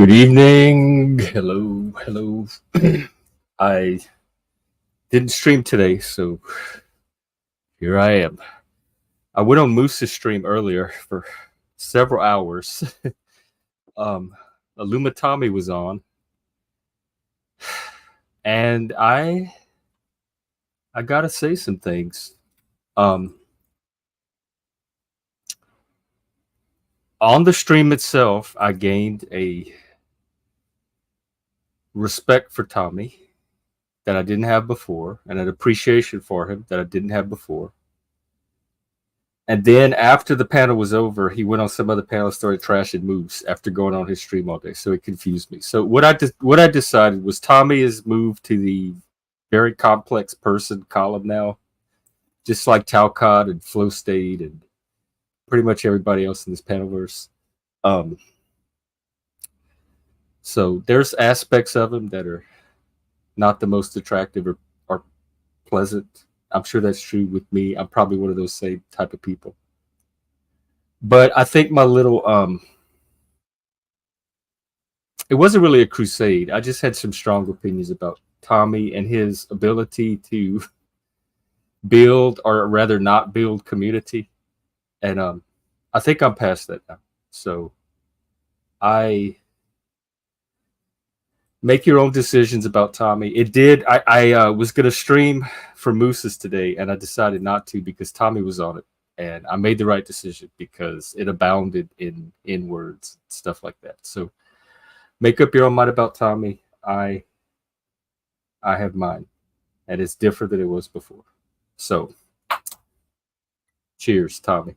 Good evening. Hello, hello. I didn't stream today, so here I am. I went on Moose's stream earlier for several hours. Illumitami was on, and I gotta say some things. On the stream itself, I gained a respect for Tommy that I didn't have before, and an appreciation for him that I didn't have before. And then after the panel was over, he went on some other panel and started trashing Moose after going on his stream all day. So it confused me. So what I decided was Tommy is moved to the very complex person column now, just like Talcott and Flow State and pretty much everybody else in this panelverse. So there's aspects of him that are not the most attractive or pleasant. I'm sure that's true with me. I'm probably one of those same type of people. But I think my little it wasn't really a crusade. I just had some strong opinions about Tommy and his ability to build, or rather not build, community. And I think I'm past that now. So I make your own decisions about Tommy. It did. I was going to stream for Moose's today, and I decided not to because Tommy was on it. And I made the right decision because it abounded in words, stuff like that. So make up your own mind about Tommy. I have mine, and it's different than it was before. So cheers, Tommy.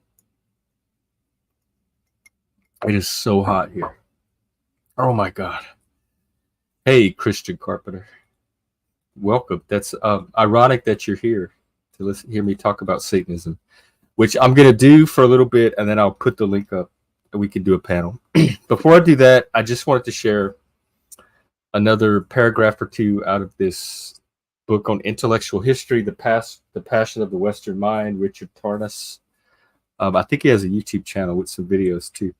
It is so hot here. Oh my God. Hey, Christian Carpenter. Welcome. That's ironic that you're here to hear me talk about Satanism, which I'm going to do for a little bit, and then I'll put the link up and we can do a panel. Before I do that, I just wanted to share another paragraph or two out of this book on intellectual history, The Passion of the Western Mind, Richard Tarnas. I think he has a YouTube channel with some videos too.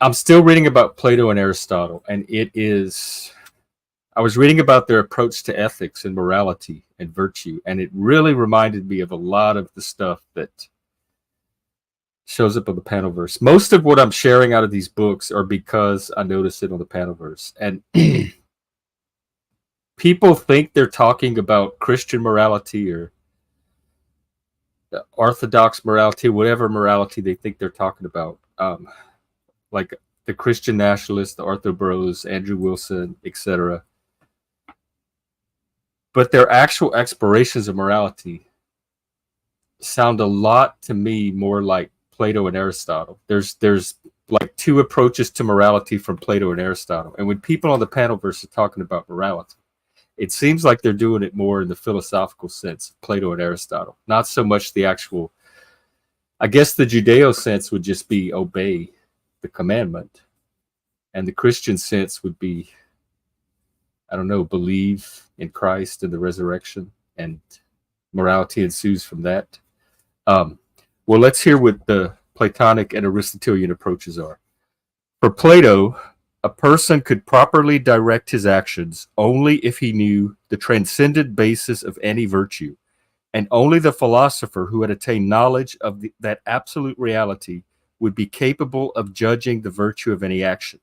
I'm still reading about Plato and Aristotle, and I was reading about their approach to ethics and morality and virtue, and it really reminded me of a lot of the stuff that shows up on the Panelverse. Most of what I'm sharing out of these books are because I noticed it on the Panelverse. And people think they're talking about Christian morality or Orthodox morality, whatever morality they think they're talking about. Like the Christian nationalists, the Arthur Burroughs, Andrew Wilson, etc. But their actual explorations of morality sound a lot to me more like Plato and Aristotle. There's like two approaches to morality from Plato and Aristotle. And when people on the Panelverse are talking about morality, it seems like they're doing it more in the philosophical sense of Plato and Aristotle, not so much the actual. I guess the Judeo sense would just be obey the commandment, and the Christian sense would be, I don't know, believe in Christ and the resurrection, and morality ensues from that. Well, let's hear what the Platonic and Aristotelian approaches are. For Plato, a person could properly direct his actions only if he knew the transcendent basis of any virtue, and only the philosopher who had attained knowledge of that absolute reality would be capable of judging the virtue of any action.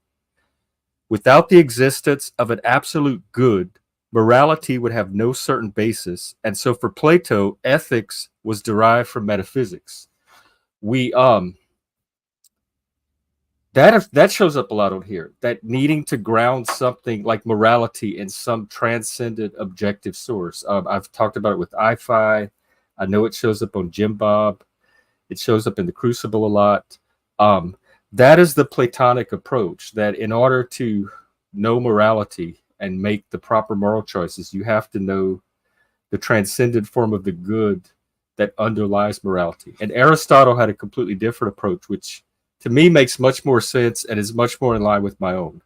Without the existence of an absolute good, morality would have no certain basis, and so for Plato, ethics was derived from metaphysics. That shows up a lot on here, that needing to ground something like morality in some transcendent objective source. I've talked about it with I-Fi. I know it shows up on Jim Bob. It shows up in the Crucible a lot. That is the Platonic approach, that in order to know morality and make the proper moral choices, you have to know the transcendent form of the good that underlies morality. And Aristotle had a completely different approach, which to me makes much more sense and is much more in line with my own.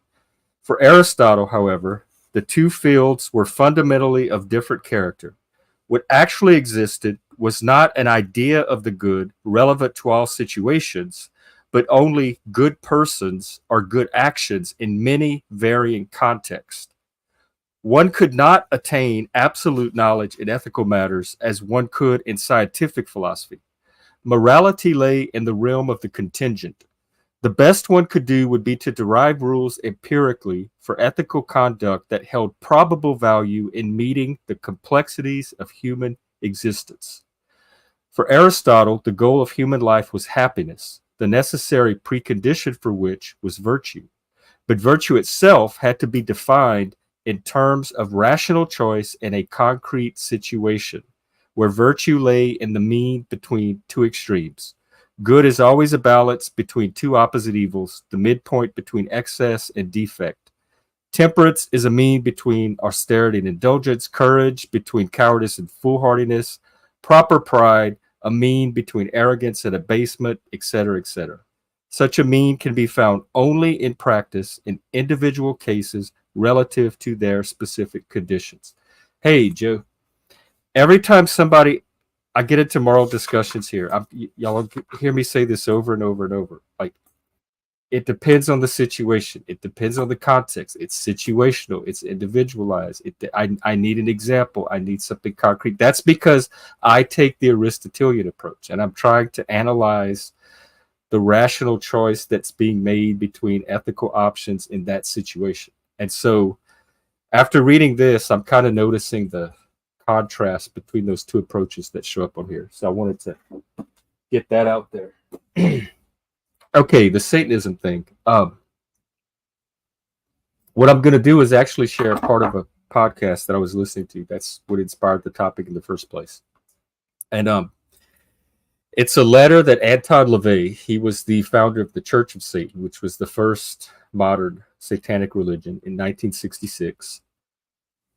For Aristotle, however, the two fields were fundamentally of different character. What actually existed was not an idea of the good relevant to all situations, but only good persons or good actions in many varying contexts. One could not attain absolute knowledge in ethical matters as one could in scientific philosophy. Morality lay in the realm of the contingent. The best one could do would be to derive rules empirically for ethical conduct that held probable value in meeting the complexities of human existence. For Aristotle, the goal of human life was happiness, the necessary precondition for which was virtue. But virtue itself had to be defined in terms of rational choice in a concrete situation, where virtue lay in the mean between two extremes. Good is always a balance between two opposite evils, the midpoint between excess and defect. Temperance is a mean between austerity and indulgence, courage between cowardice and foolhardiness, proper pride, a mean between arrogance and abasement, etc., etc. Such a mean can be found only in practice in individual cases relative to their specific conditions. Hey, Joe, every time I get into moral discussions here, y'all hear me say this over and over and over. Like, it depends on the situation. It depends on the context. It's situational. It's individualized. I need an example. I need something concrete. That's because I take the Aristotelian approach, and I'm trying to analyze the rational choice that's being made between ethical options in that situation. And so after reading this, I'm kind of noticing the contrast between those two approaches that show up on here. So I wanted to get that out there. Okay, the Satanism thing. What I'm going to do is actually share a part of a podcast that I was listening to. That's what inspired the topic in the first place. And it's a letter that Anton LaVey, he was the founder of the Church of Satan, which was the first modern satanic religion in 1966.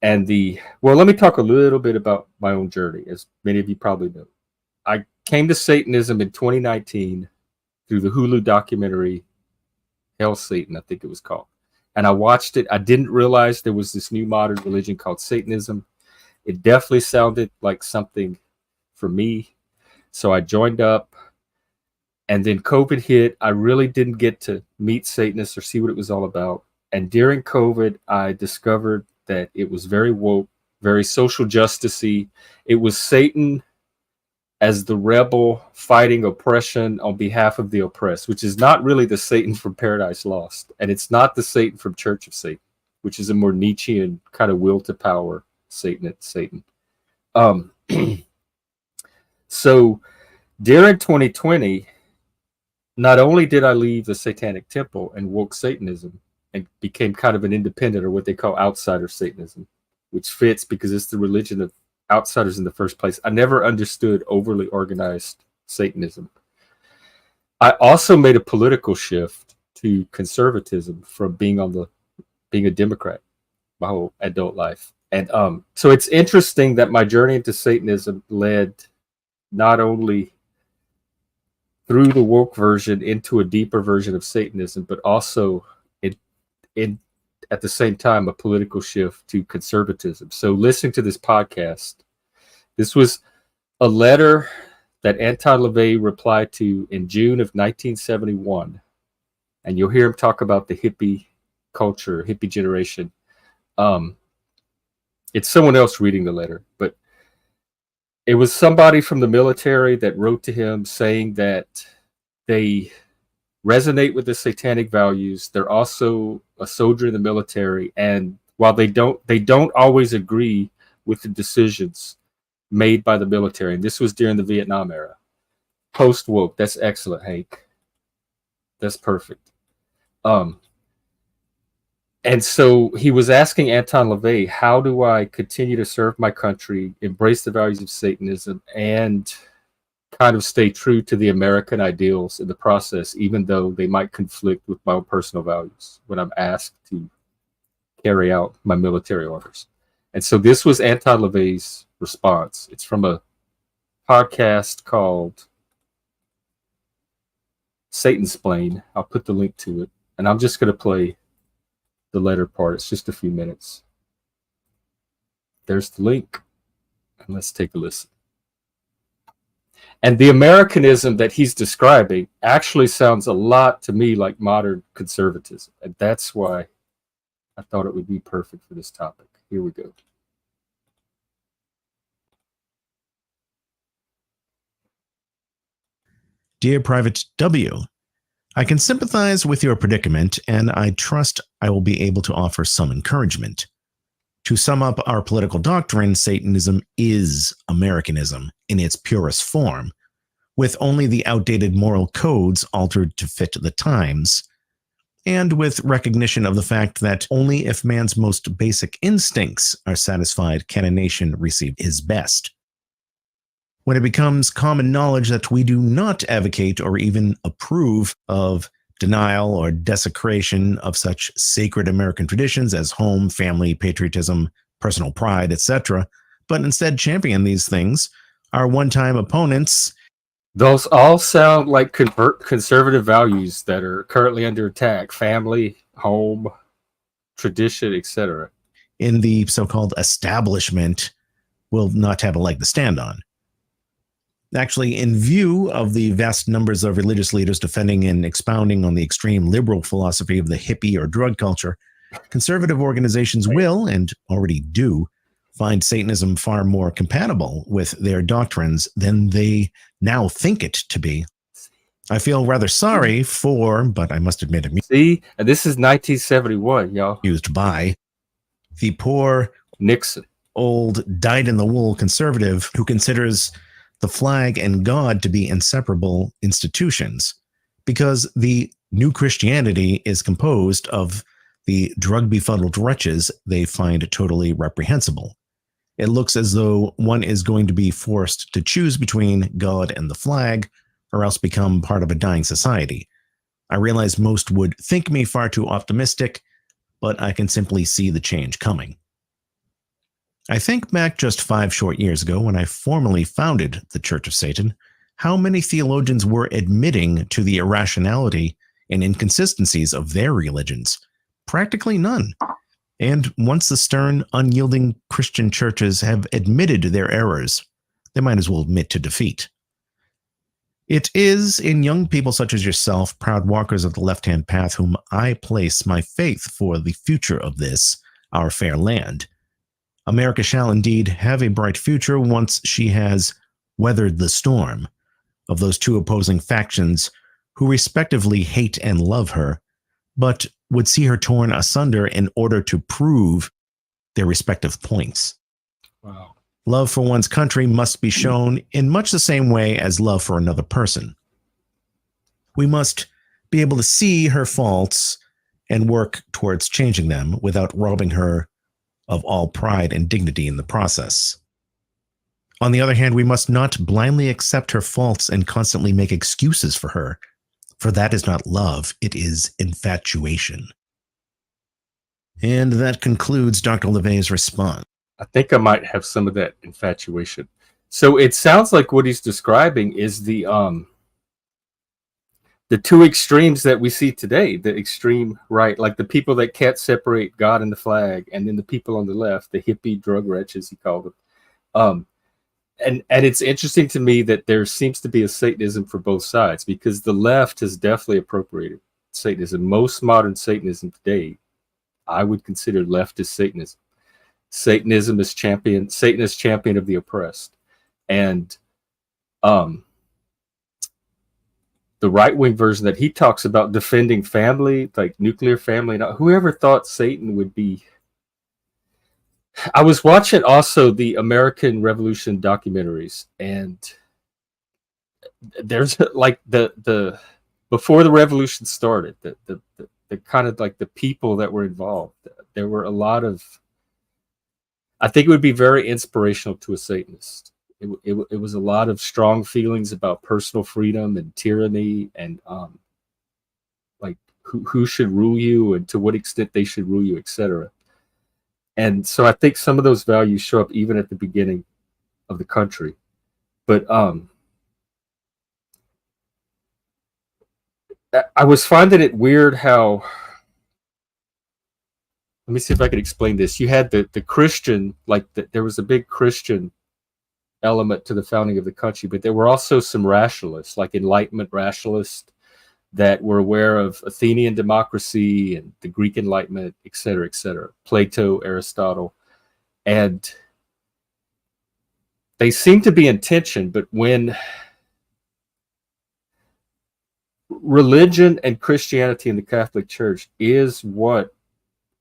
And let me talk a little bit about my own journey, as many of you probably know. I came to Satanism in 2019 through the Hulu documentary, Hell Satan, I think it was called. And I watched it. I didn't realize there was this new modern religion called Satanism. It definitely sounded like something for me. So I joined up, and then COVID hit. I really didn't get to meet Satanists or see what it was all about. And during COVID, I discovered that it was very woke, very social justice-y. It was Satan as the rebel fighting oppression on behalf of the oppressed, which is not really the Satan from Paradise Lost. And it's not the Satan from Church of Satan, which is a more Nietzschean kind of will to power Satan. So during 2020, not only did I leave the Satanic Temple and woke Satanism and became kind of an independent, or what they call outsider Satanism, which fits because it's the religion of outsiders in the first place. I never understood overly organized Satanism. I also made a political shift to conservatism from being a Democrat my whole adult life. And so it's interesting that my journey into Satanism led not only through the woke version into a deeper version of Satanism, but also in at the same time a political shift to conservatism. So listening to this podcast, this was a letter that Anton LaVey replied to in June of 1971. And you'll hear him talk about the hippie culture, hippie generation. It's someone else reading the letter, but it was somebody from the military that wrote to him saying that they resonate with the satanic values. They're also a soldier in the military, and while they don't always agree with the decisions made by the military. And this was during the Vietnam era. Post woke. That's excellent, Hank. That's perfect. And so he was asking Anton LaVey, how do I continue to serve my country, embrace the values of Satanism, and kind of stay true to the American ideals in the process, even though they might conflict with my own personal values when I'm asked to carry out my military orders. And so this was Anton LaVey's response. It's from a podcast called Satansplain. I'll put the link to it. And I'm just going to play the letter part. It's just a few minutes. There's the link. And let's take a listen. And the Americanism that he's describing actually sounds a lot to me like modern conservatism. And that's why I thought it would be perfect for this topic. Here we go. Dear Private W, I can sympathize with your predicament, and I trust I will be able to offer some encouragement. To sum up our political doctrine, Satanism is Americanism in its purest form, with only the outdated moral codes altered to fit the times, and with recognition of the fact that only if man's most basic instincts are satisfied can a nation receive his best. When it becomes common knowledge that we do not advocate or even approve of denial or desecration of such sacred American traditions as home, family, patriotism, personal pride, etc., but instead champion these things, our one-time opponents. Those all sound like conservative values that are currently under attack: family, home, tradition, etc. In the so-called establishment will not have a leg to stand on. Actually, in view of the vast numbers of religious leaders defending and expounding on the extreme liberal philosophy of the hippie or drug culture, conservative organizations will, and already do, find Satanism far more compatible with their doctrines than they now think it to be. I feel rather sorry for, but I must admit, see, and this is 1971, y'all. Used by the poor Nixon, old dyed-in-the-wool conservative who considers the flag and God to be inseparable institutions, because the new Christianity is composed of the drug-befuddled wretches they find totally reprehensible. It looks as though one is going to be forced to choose between God and the flag, or else become part of a dying society. I realize most would think me far too optimistic, but I can simply see the change coming. I think back just 5 short years ago when I formally founded the Church of Satan, how many theologians were admitting to the irrationality and inconsistencies of their religions. Practically none. And once the stern, unyielding Christian churches have admitted their errors, they might as well admit to defeat. It is in young people such as yourself, proud walkers of the left-hand path, whom I place my faith for the future of this, our fair land. America shall indeed have a bright future once she has weathered the storm of those two opposing factions who respectively hate and love her, but would see her torn asunder in order to prove their respective points. Wow. Love for one's country must be shown in much the same way as love for another person. We must be able to see her faults and work towards changing them without robbing her of all pride and dignity in the process. On the other hand, we must not blindly accept her faults and constantly make excuses for her, for that is not love, it is infatuation. And that concludes Dr. LeVay's response. I think I might have some of that infatuation. So it sounds like what he's describing is the two extremes that we see today, the extreme right, like the people that can't separate God and the flag, and then the people on the left, the hippie drug wretches, he called them. And it's interesting to me that there seems to be a Satanism for both sides, because the left has definitely appropriated Satanism. Most modern Satanism today, I would consider leftist Satanism. Satan is champion of the oppressed. And the right-wing version that he talks about defending family, like nuclear family. Now, whoever thought Satan would be... I was watching also the American Revolution documentaries, and there's like the before the revolution started, the kind of like the people that were involved. There were a lot of... I think it would be very inspirational to a Satanist. It was a lot of strong feelings about personal freedom and tyranny, and like who should rule you and to what extent they should rule you, etc. And so I think some of those values show up even at the beginning of the country. But I was finding it weird how... Let me see if I can explain this. You had the Christian, like there was a big Christian element to the founding of the country, but there were also some rationalists, like Enlightenment rationalists, that were aware of Athenian democracy and the Greek Enlightenment, et cetera, Plato, Aristotle. And they seem to be in tension, but when religion and Christianity in the Catholic Church is what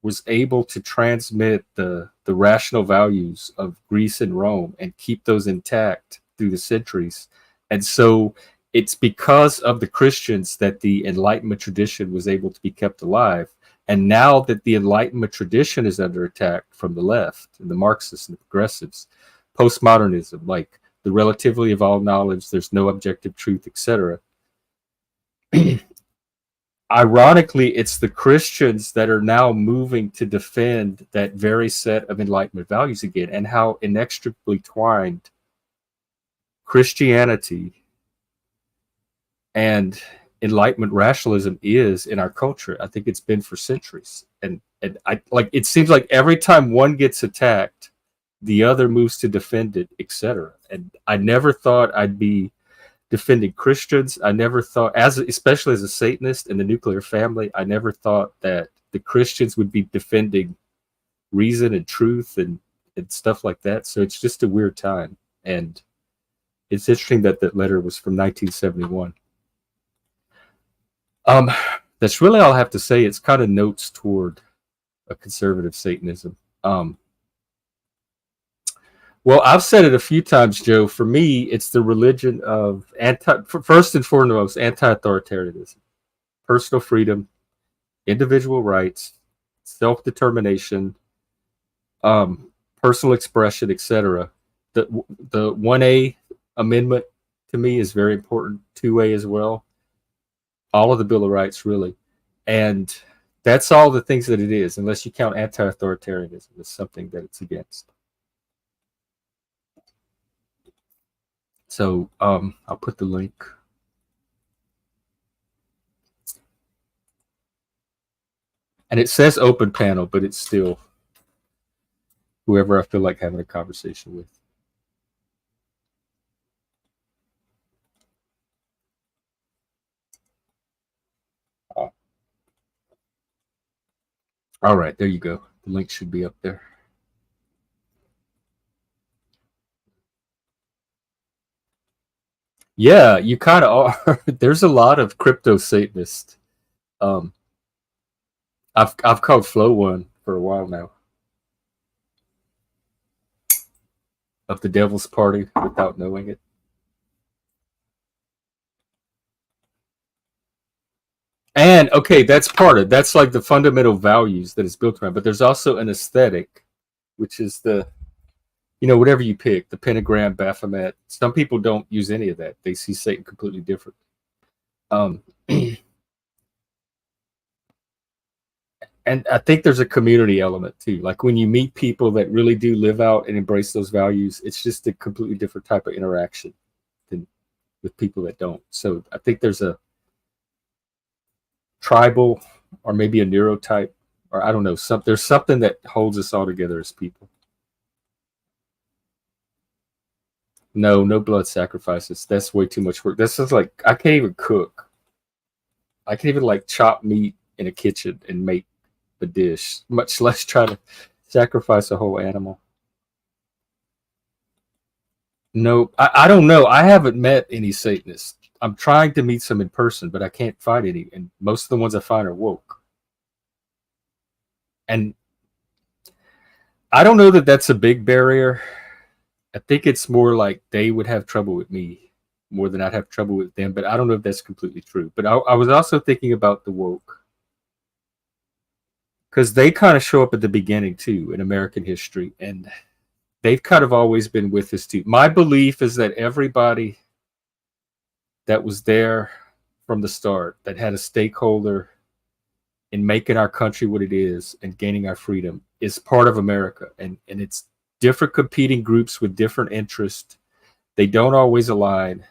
was able to transmit the rational values of Greece and Rome and keep those intact through the centuries. And so it's because of the Christians that the Enlightenment tradition was able to be kept alive. And now that the Enlightenment tradition is under attack from the left and the Marxists and the progressives, postmodernism, like the relativity of all knowledge, there's no objective truth, etc. Ironically, it's the Christians that are now moving to defend that very set of Enlightenment values again, and how inextricably twined Christianity and Enlightenment rationalism is in our culture. I think it's been for centuries. And I like, it seems like every time one gets attacked, the other moves to defend it, etc. And I never thought I'd be defending Christians. I never thought, especially as a Satanist in the nuclear family, I never thought that the Christians would be defending reason and truth and stuff like that. So it's just a weird time. And it's interesting that that letter was from 1971. That's really all I have to say. It's kind of notes toward a conservative Satanism. Well, I've said it a few times, Joe. For me, it's the religion of first and foremost, anti-authoritarianism, personal freedom, individual rights, self-determination, personal expression, etc. The 1A amendment to me is very important. 2A as well. All of the Bill of Rights, really. And that's all the things that it is, unless you count anti-authoritarianism as something that it's against. So I'll put the link. And it says open panel, but it's still whoever I feel like having a conversation with. All right, there you go. The link should be up there. Yeah, you kind of are. There's a lot of crypto Satanists. I've called Flow one for a while now. Of the Devil's Party without knowing it. And okay, that's part of it. That's like the fundamental values that it's built around. But there's also an aesthetic, which is the, whatever you pick, the pentagram, Baphomet. Some people don't use any of that. They see Satan completely different. And I think there's a community element too. Like when you meet people that really do live out and embrace those values, it's just a completely different type of interaction than with people that don't. So I think there's a tribal or maybe a neurotype, or I don't know, there's something that holds us all together as people. No blood sacrifices. That's way too much work. That's just like, I can't even cook. I can't even like chop meat in a kitchen and make a dish, much less try to sacrifice a whole animal. No, I don't know. I haven't met any Satanists. I'm trying to meet some in person, but I can't find any. And most of the ones I find are woke. And I don't know that that's a big barrier. I think it's more like they would have trouble with me more than I'd have trouble with them. But I don't know if that's completely true. But I was also thinking about the woke. Because they kind of show up at the beginning, too, in American history. And they've kind of always been with us, too. My belief is that everybody that was there from the start, that had a stakeholder in making our country what it is and gaining our freedom, is part of America. And it's different competing groups with different interests. They don't always align.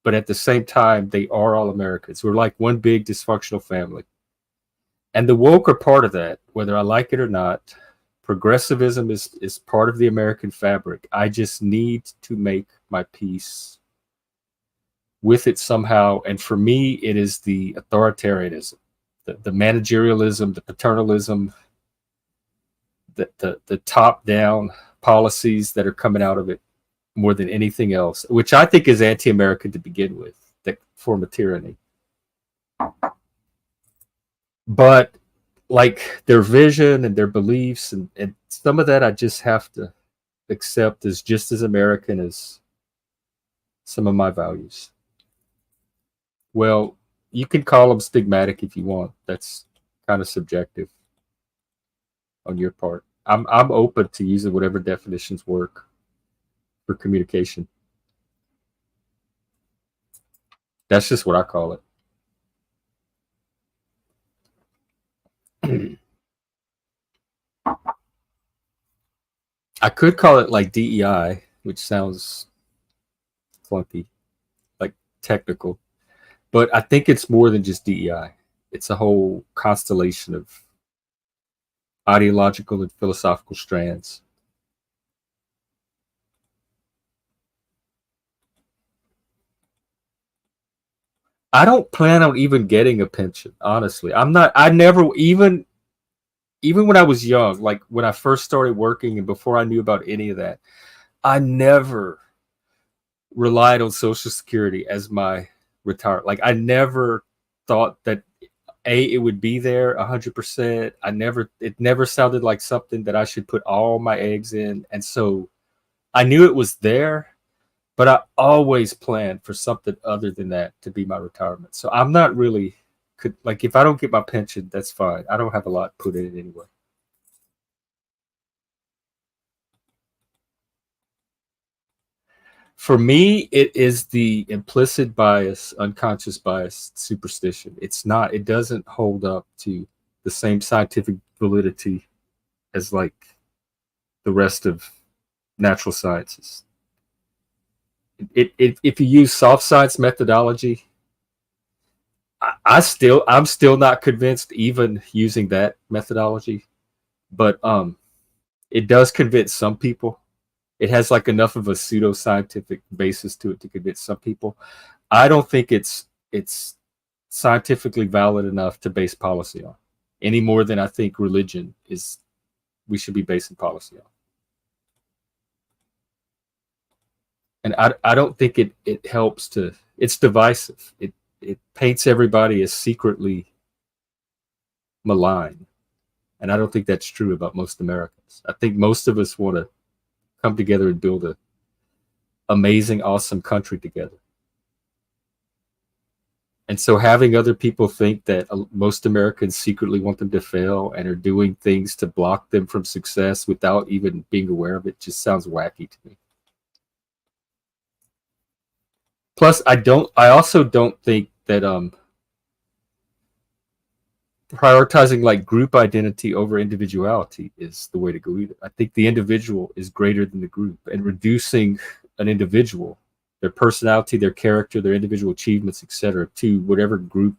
But at the same time, they are all Americans. We're like one big dysfunctional family. And the woke are part of that, whether I like it or not. Progressivism is part of the American fabric. I just need to make my peace with it somehow. And for me, it is the authoritarianism, the managerialism, the paternalism, the top-down policies that are coming out of it more than anything else, which I think is anti-American to begin with, that form of tyranny. But like their vision and their beliefs and some of that I just have to accept as just as American as some of my values. Well, you can call them stigmatic if you want. That's kind of subjective on your part. I'm open to using whatever definitions work for communication. That's just what I call it. I could call it like DEI, which sounds clunky, like technical, but I think it's more than just DEI. It's a whole constellation of ideological and philosophical strands. I don't plan on even getting a pension, honestly. I never even when I was young, like when I first started working and before I knew about any of that, I never relied on Social Security as my retire. Like I never thought that it would be there 100%. It never sounded like something that I should put all my eggs in. And so I knew it was there, but I always planned for something other than that to be my retirement. So I'm not really like if I don't get my pension, that's fine. I don't have a lot put in it anyway. For me, it is the implicit bias, unconscious bias, superstition. It doesn't hold up to the same scientific validity as like the rest of natural sciences. If you use soft science methodology, I'm still not convinced even using that methodology, but it does convince some people. It has like enough of a pseudoscientific basis to it to convince some people. I don't think it's scientifically valid enough to base policy on, any more than I think religion is. We should be basing policy on. And I don't think it helps to. It's divisive. It paints everybody as secretly malign, and I don't think that's true about most Americans. I think most of us want to come together and build a amazing, awesome country together. And so having other people think that most Americans secretly want them to fail and are doing things to block them from success without even being aware of it just sounds wacky to me. Plus, I also don't think that prioritizing like group identity over individuality is the way to go either. I think the individual is greater than the group, and reducing an individual, their personality, their character, their individual achievements, etc., to whatever group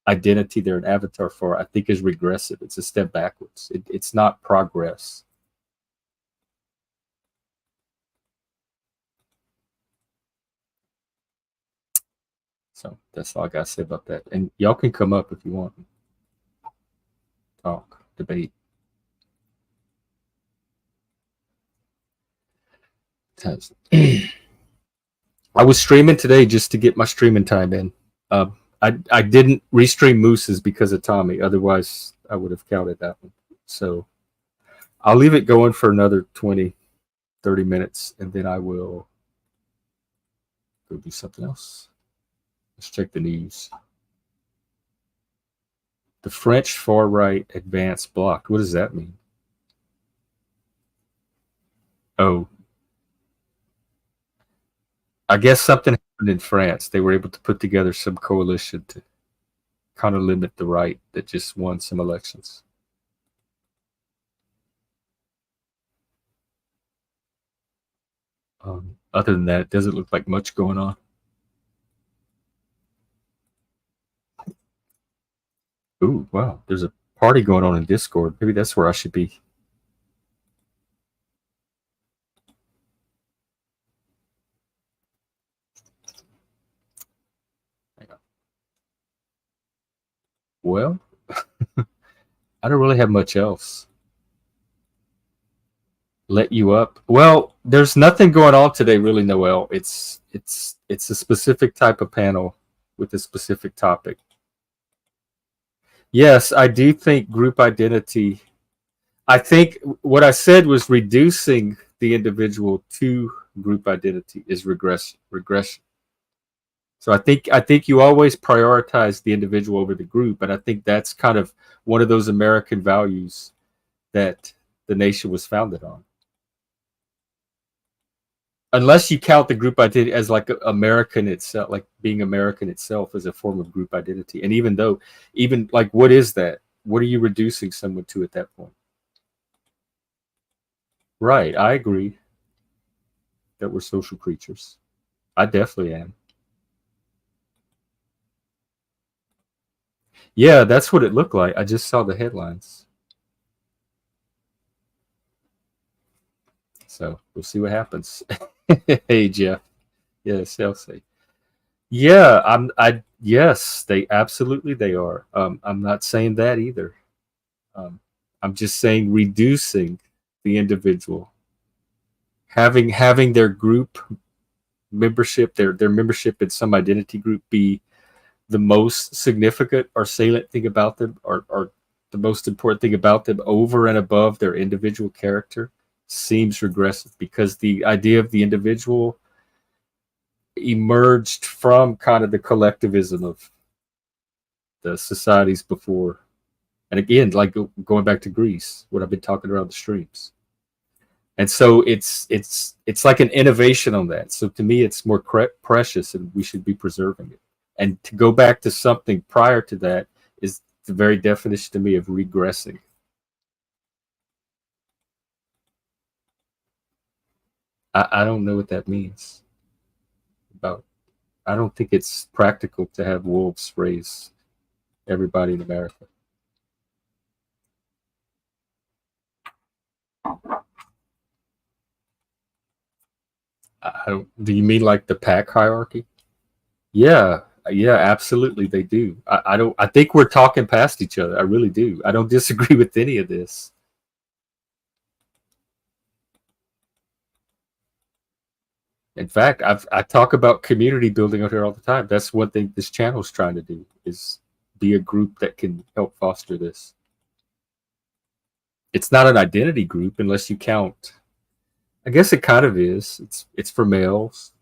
identity they're an avatar for, I think is regressive. It's a step backwards. It's not progress. So that's all I got to say about that. And y'all can come up if you want. Talk, debate. I was streaming today just to get my streaming time in. I didn't restream Moose's because of Tommy. Otherwise, I would have counted that one. So I'll leave it going for another 20, 30 minutes, and then I will go do something else. Let's check the news. The French far-right advance blocked. What does that mean? Oh, I guess something happened in France. They were able to put together some coalition to kind of limit the right that just won some elections. Other than that, it doesn't look like much going on. Ooh, wow. There's a party going on in Discord. Maybe that's where I should be. Well, I don't really have much else. Let you up. Well, there's nothing going on today, really, Noel. It's a specific type of panel with a specific topic. Yes, I do think group identity. I think what I said was reducing the individual to group identity is regression. So I think you always prioritize the individual over the group, and I think that's kind of one of those American values that the nation was founded on. Unless you count the group identity as like American itself, like being American itself as a form of group identity. And even though, even like, what is that? What are you reducing someone to at that point? Right. I agree that we're social creatures. I definitely am. Yeah, that's what it looked like. I just saw the headlines. So we'll see what happens. Hey, Jeff. Yes, Elsie. Yeah, yes, they absolutely they are. I'm not saying that either. Um, I'm just saying reducing the individual, having their group membership, their membership in some identity group be the most significant or salient thing about them, or the most important thing about them over and above their individual character, seems regressive because the idea of the individual emerged from kind of the collectivism of the societies before. And again, like going back to Greece, what I've been talking around the streams. And so it's like an innovation on that. So to me, it's more precious, and we should be preserving it. And to go back to something prior to that is the very definition to me of regressing. I don't know what that means. About I don't think it's practical to have wolves raise everybody in America. Do you mean like the pack hierarchy? Yeah, yeah, absolutely, they do. I don't. I think we're talking past each other. I really do. I don't disagree with any of this. In fact, I talk about community building out here all the time. That's one thing this channel is trying to do is be a group that can help foster this. It's not an identity group unless you count. I guess it kind of is. It's for males,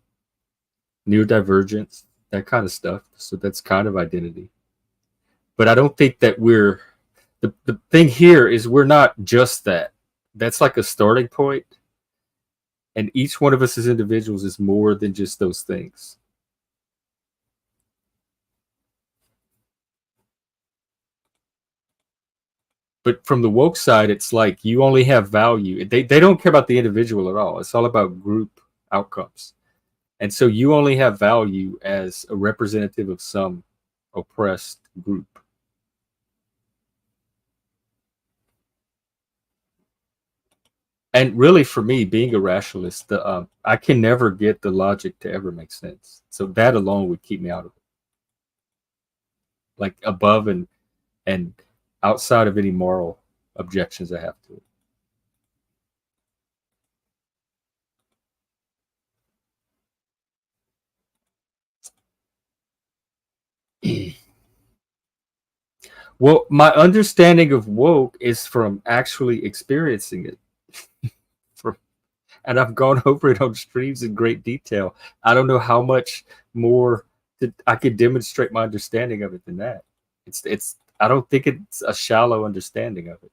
neurodivergence, that kind of stuff. So that's kind of identity. But I don't think that we're the thing here is we're not just that. That's like a starting point, and each one of us as individuals is more than just those things. But from the woke side, it's like you only have value. They don't care about the individual at all. It's all about group outcomes. And so you only have value as a representative of some oppressed group. And really, for me, being a rationalist, I can never get the logic to ever make sense. So that alone would keep me out of it. Like above and outside of any moral objections I have to it. Well, my understanding of woke is from actually experiencing it. For, and I've gone over it on streams in great detail. I don't know how much more I could demonstrate my understanding of it than that. It's I don't think it's a shallow understanding of it.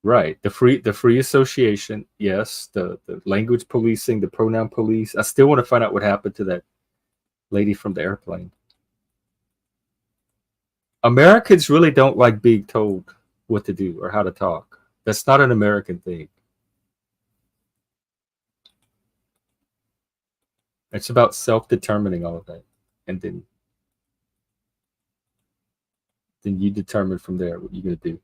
Right. The free association, yes. The language policing, the pronoun police. I still want to find out what happened to that lady from the airplane. Americans really don't like being told what to do or how to talk. That's not an American thing. It's about self-determining all of that, and then you determine from there what you're going to do.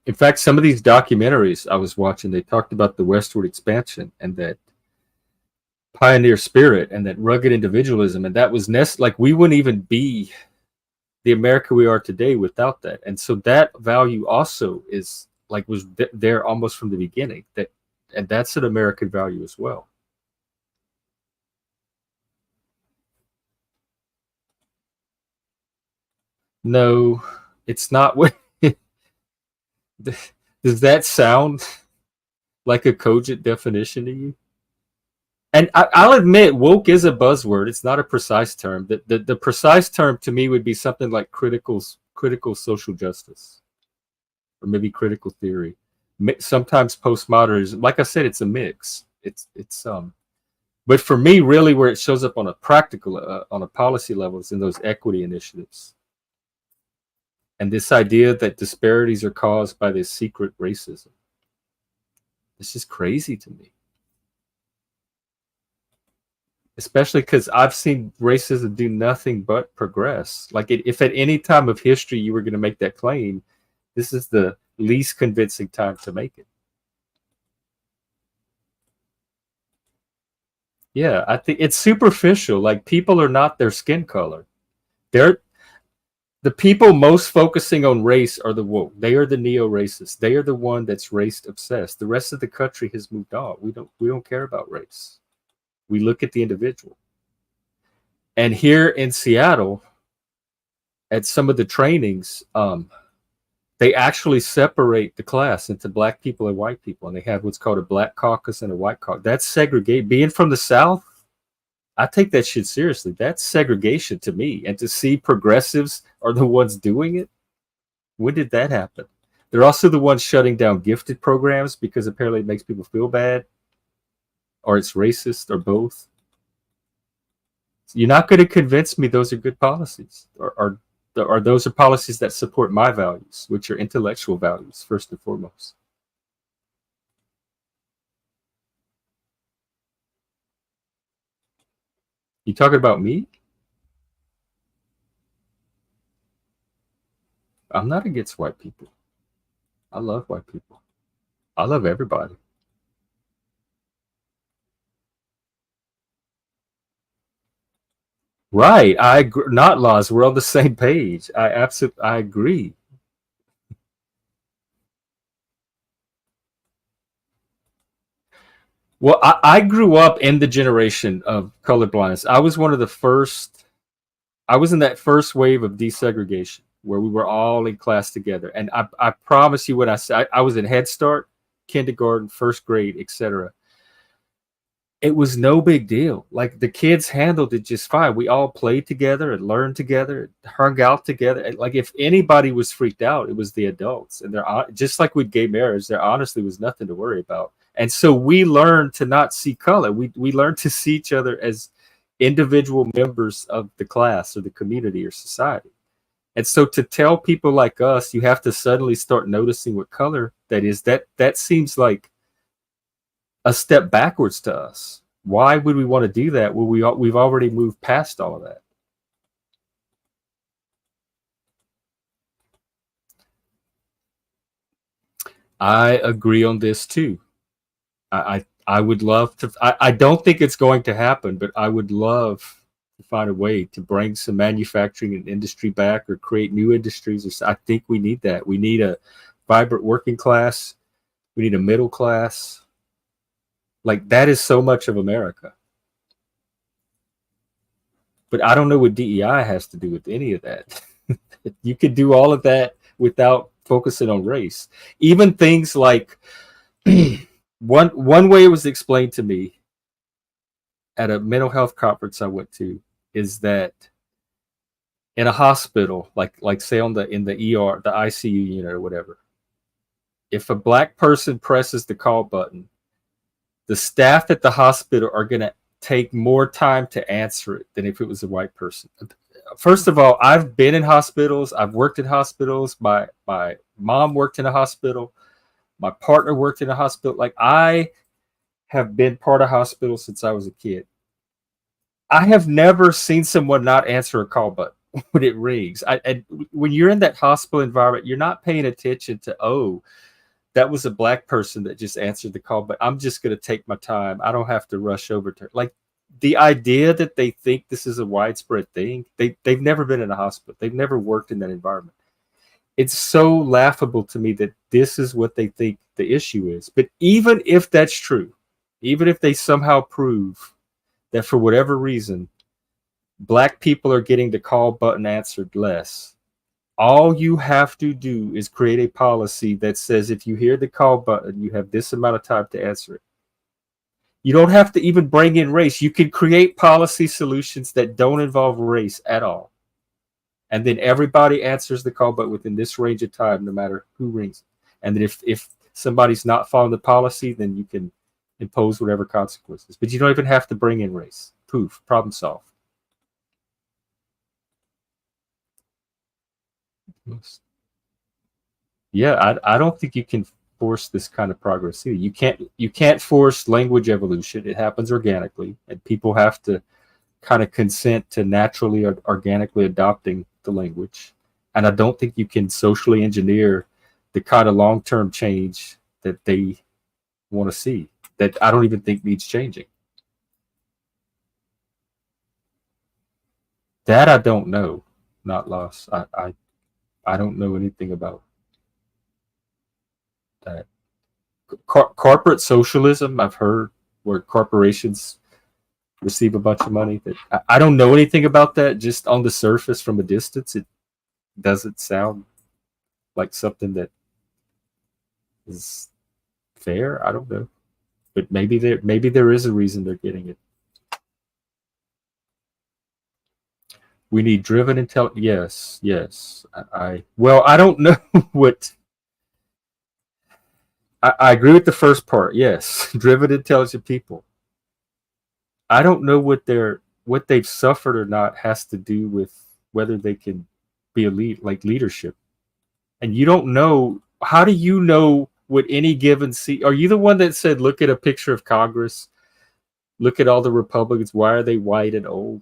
In fact, some of these documentaries I was watching, they talked about the westward expansion and that pioneer spirit and that rugged individualism, and that was like we wouldn't even be the America we are today without that. And so that value also is like was there almost from the beginning. And that's an American value as well. No, it's not. What does that sound like a cogent definition to you? And I'll admit, woke is a buzzword. It's not a precise term. The precise term to me would be something like critical social justice, or maybe critical theory. Sometimes postmodernism. Like I said, it's a mix. It's But for me, really, where it shows up on a practical, on a policy level, is in those equity initiatives, and this idea that disparities are caused by this secret racism. It's just crazy to me. Especially because I've seen racism do nothing but progress. Like if at any time of history you were going to make that claim, this is the least convincing time to make it. Yeah, I think it's superficial. Like people are not their skin color. They're the people most focusing on race are the woke. They are the neo-racists. They are the one that's race obsessed. The rest of the country has moved on. We don't care about race. We look at the individual. And here in Seattle, at some of the trainings, they actually separate the class into black people and white people. And they have what's called a black caucus and a white caucus. That's segregate. Being from the South, I take that shit seriously. That's segregation to me. And to see progressives are the ones doing it, when did that happen? They're also the ones shutting down gifted programs because apparently it makes people feel bad, or it's racist, or both. You're not going to convince me those are good policies, or those are policies that support my values, which are intellectual values first and foremost. You talking about me? I'm not against white people. I love white people. I love everybody. Right. I agree. Not laws. We're on the same page. I agree. Well, I grew up in the generation of colorblindness. I was one of the first. I was in that first wave of desegregation where we were all in class together. And I promise you, what I said, I was in Head Start, kindergarten, first grade, etc. It was no big deal. Like the kids handled it just fine. We all played together and learned together, hung out together. And like if anybody was freaked out, it was the adults. And they're just like with gay marriage, there honestly was nothing to worry about. And so we learned to not see color. We learned to see each other as individual members of the class or the community or society. And so to tell people like us, you have to suddenly start noticing what color that is, that seems like a step backwards to us. Why would we want to do that when we've already moved past all of that? I agree on this too. I would love to. I don't think it's going to happen, but I would love to find a way to bring some manufacturing and industry back, or create new industries. I think we need that. We need a vibrant working class. We need a middle class. Like that is so much of America. But I don't know what DEI has to do with any of that. You could do all of that without focusing on race. Even things like one way it was explained to me at a mental health conference I went to is that in a hospital, like say in the ER, the ICU unit or whatever, if a black person presses the call button, the staff at the hospital are going to take more time to answer it than if it was a white person. First of all, I've been in hospitals. I've worked in hospitals. My mom worked in a hospital. My partner worked in a hospital. Like I have been part of hospitals since I was a kid. I have never seen someone not answer a call button when it rings. And when you're in that hospital environment, you're not paying attention to, oh, that was a black person that just answered the call, but I'm just going to take my time. I don't have to rush over to her. Like the idea that they think this is a widespread thing, they've never been in a hospital. They've never worked in that environment. It's so laughable to me that this is what they think the issue is. But even if that's true, even if they somehow prove that for whatever reason, black people are getting the call button answered less, all you have to do is create a policy that says if you hear the call button, you have this amount of time to answer it. You don't have to even bring in race. You can create policy solutions that don't involve race at all. And then everybody answers the call button within this range of time, no matter who rings. And then if somebody's not following the policy, then you can impose whatever consequences. But you don't even have to bring in race. Poof, problem solved. Yeah, I don't think you can force this kind of progress either. You can't force language evolution. It happens organically, and people have to kind of consent to naturally or organically adopting the language. And I don't think you can socially engineer the kind of long-term change that they want to see, that I don't even think needs changing. That I don't know. Not lost. I don't know anything about that. Corporate socialism, I've heard, where corporations receive a bunch of money. That I don't know anything about that. Just on the surface, from a distance, it doesn't sound like something that is fair. I don't know, but maybe there is a reason they're getting it. We need driven intelligence. Yes, yes. Well, I don't know what. I agree with the first part. Yes, driven intelligent people. I don't know what they've suffered or not has to do with whether they can be a lead, like leadership. And you don't know. How do you know what any given seat? Are you the one that said, look at a picture of Congress, look at all the Republicans, why are they white and old?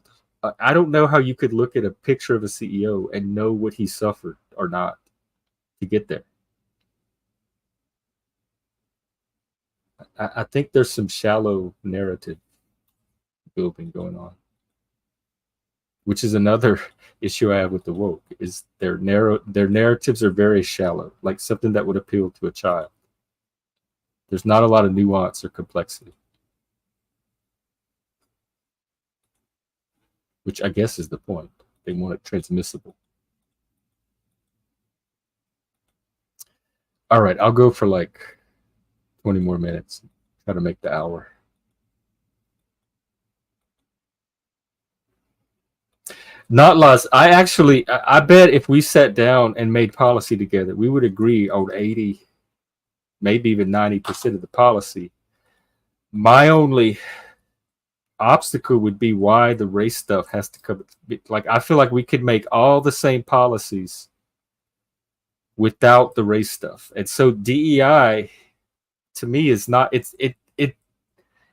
I don't know how you could look at a picture of a CEO and know what he suffered or not to get there. I think there's some shallow narrative building going on, which is another issue I have with the woke. Is their narratives are very shallow, like something that would appeal to a child. There's not a lot of nuance or complexity, which I guess is the point. They want it transmissible. All right, I'll go for like 20 more minutes. Try to make the hour. Not lost. I bet if we sat down and made policy together, we would agree on 80, maybe even 90% of the policy. My only obstacle would be why the race stuff has to come. Like, I feel like we could make all the same policies without the race stuff. And so DEI to me is not, it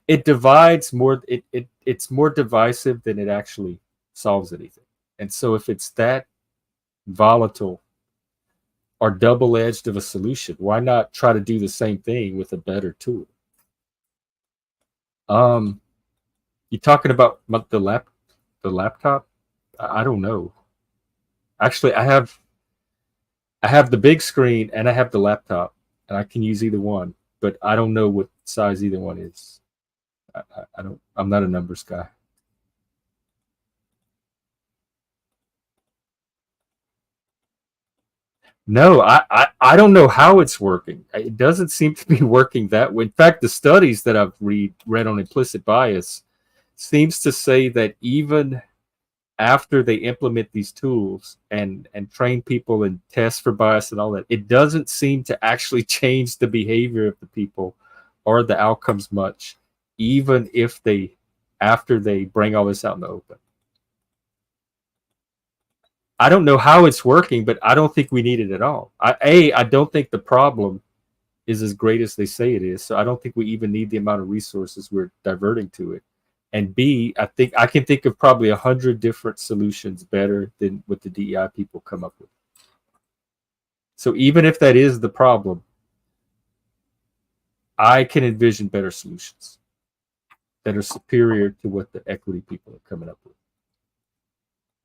divides more. It's more divisive than it actually solves anything. And so if it's that volatile or double-edged of a solution, why not try to do the same thing with a better tool? You talking about the laptop? I don't know. Actually, I have the big screen and I have the laptop, and I can use either one, but I don't know what size either one is. I don't. I'm not a numbers guy. No, I don't know how it's working. It doesn't seem to be working that way. In fact, the studies that I've read on implicit bias seems to say that even after they implement these tools and train people and test for bias and all that, it doesn't seem to actually change the behavior of the people or the outcomes much, even if after they bring all this out in the open. I don't know how it's working, but I don't think we need it at all. I don't think the problem is as great as they say it is. So I don't think we even need the amount of resources we're diverting to it. And B, I think I can think of probably 100 different solutions better than what the DEI people come up with. So even if that is the problem, I can envision better solutions. that are superior to what the equity people are coming up with.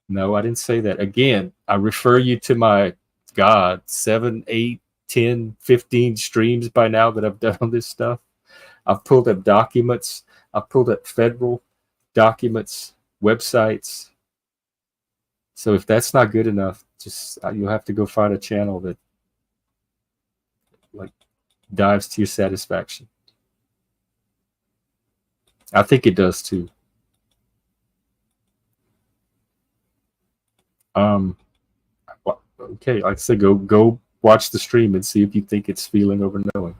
No, I didn't say that. Again, I refer you to my God, 7, 8, 10, 15 streams by now that I've done on this stuff. I've pulled up documents. I've pulled up federal documents, websites. So if that's not good enough, just you'll have to go find a channel that like dives to your satisfaction. I think it does too. Okay, like I said, go watch the stream and see if you think it's feeling over knowing.